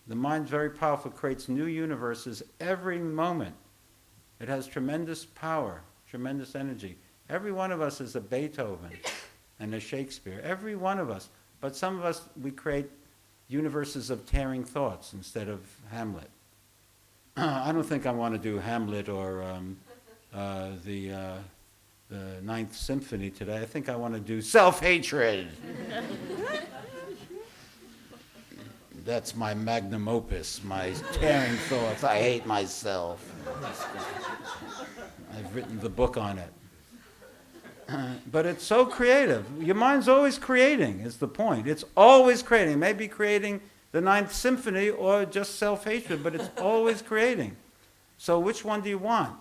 The mind's very powerful, creates new universes every moment. It has tremendous power, tremendous energy. Every one of us is a Beethoven and a Shakespeare, every one of us. But some of us, we create universes of tearing thoughts instead of Hamlet. I don't think I want to do Hamlet or the Ninth Symphony today. I think I want to do self-hatred. That's my magnum opus, my tearing thoughts. I hate myself. I've written the book on it. But it's so creative. Your mind's always creating, is the point. It's always creating. It may be creating the Ninth Symphony or just self-hatred, but it's always creating. So which one do you want?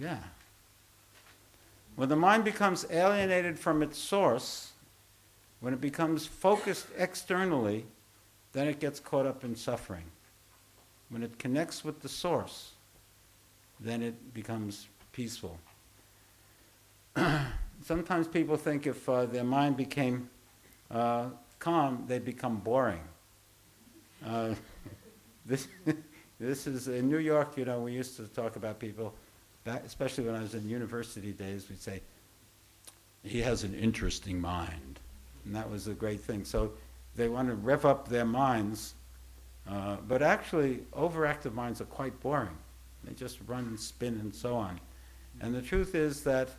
Yeah. When the mind becomes alienated from its source, when it becomes focused externally, then it gets caught up in suffering. When it connects with the source, then it becomes peaceful. Sometimes people think if their mind became calm, they'd become boring. This is in New York. You know, we used to talk about people, especially when I was in university days. We'd say, "He has an interesting mind," and that was a great thing. So they want to rev up their minds, but actually, overactive minds are quite boring. They just run and spin and so on. And the truth is that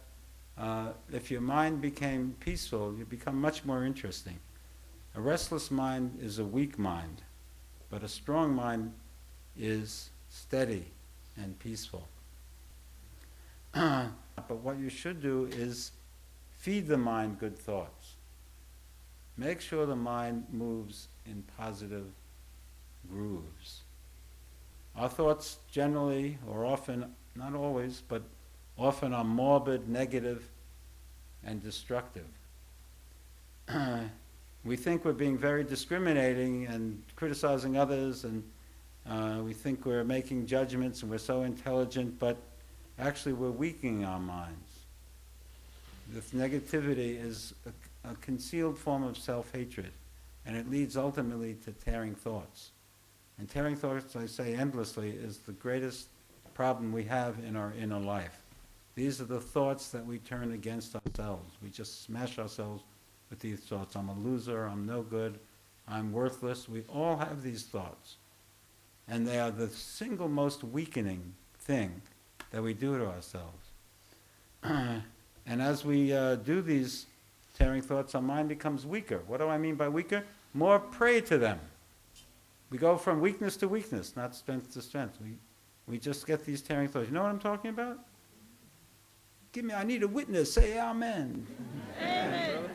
if your mind became peaceful, you become much more interesting. A restless mind is a weak mind, but a strong mind is steady and peaceful. But what you should do is feed the mind good thoughts. Make sure the mind moves in positive grooves. Our thoughts generally, or often, not always, but often are morbid, negative, and destructive. We think we're being very discriminating and criticizing others, and we think we're making judgments and we're so intelligent, but actually we're weakening our minds. This negativity is a concealed form of self-hatred, and it leads ultimately to tearing thoughts. And tearing thoughts, I say endlessly, is the greatest problem we have in our inner life. These are the thoughts that we turn against ourselves. We just smash ourselves with these thoughts. I'm a loser, I'm no good, I'm worthless. We all have these thoughts. And they are the single most weakening thing that we do to ourselves. And as we do these tearing thoughts, our mind becomes weaker. What do I mean by weaker? More prey to them. We go from weakness to weakness, not strength to strength. We just get these tearing thoughts. You know what I'm talking about? I need a witness. Say amen. Amen.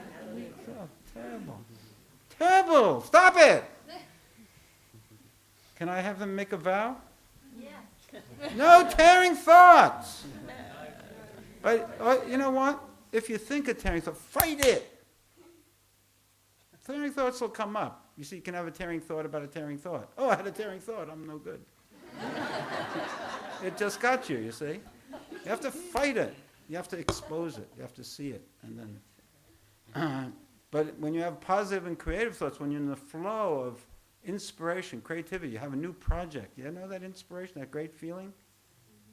Oh, terrible. Terrible. Stop it. Can I have them make a vow? Yeah. No tearing thoughts. But you know what? If you think a tearing thought, fight it. Tearing thoughts will come up. You see, you can have a tearing thought about a tearing thought. Oh, I had a tearing thought. I'm no good. It just got you, you see. You have to fight it. You have to expose it. You have to see it. And then, but when you have positive and creative thoughts, when you're in the flow of inspiration, creativity, you have a new project. You know that inspiration, that great feeling?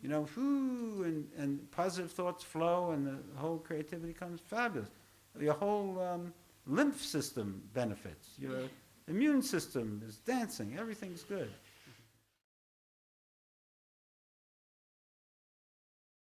You know, and positive thoughts flow and the whole creativity comes fabulous. Your whole lymph system benefits. Your immune system is dancing. Everything's good.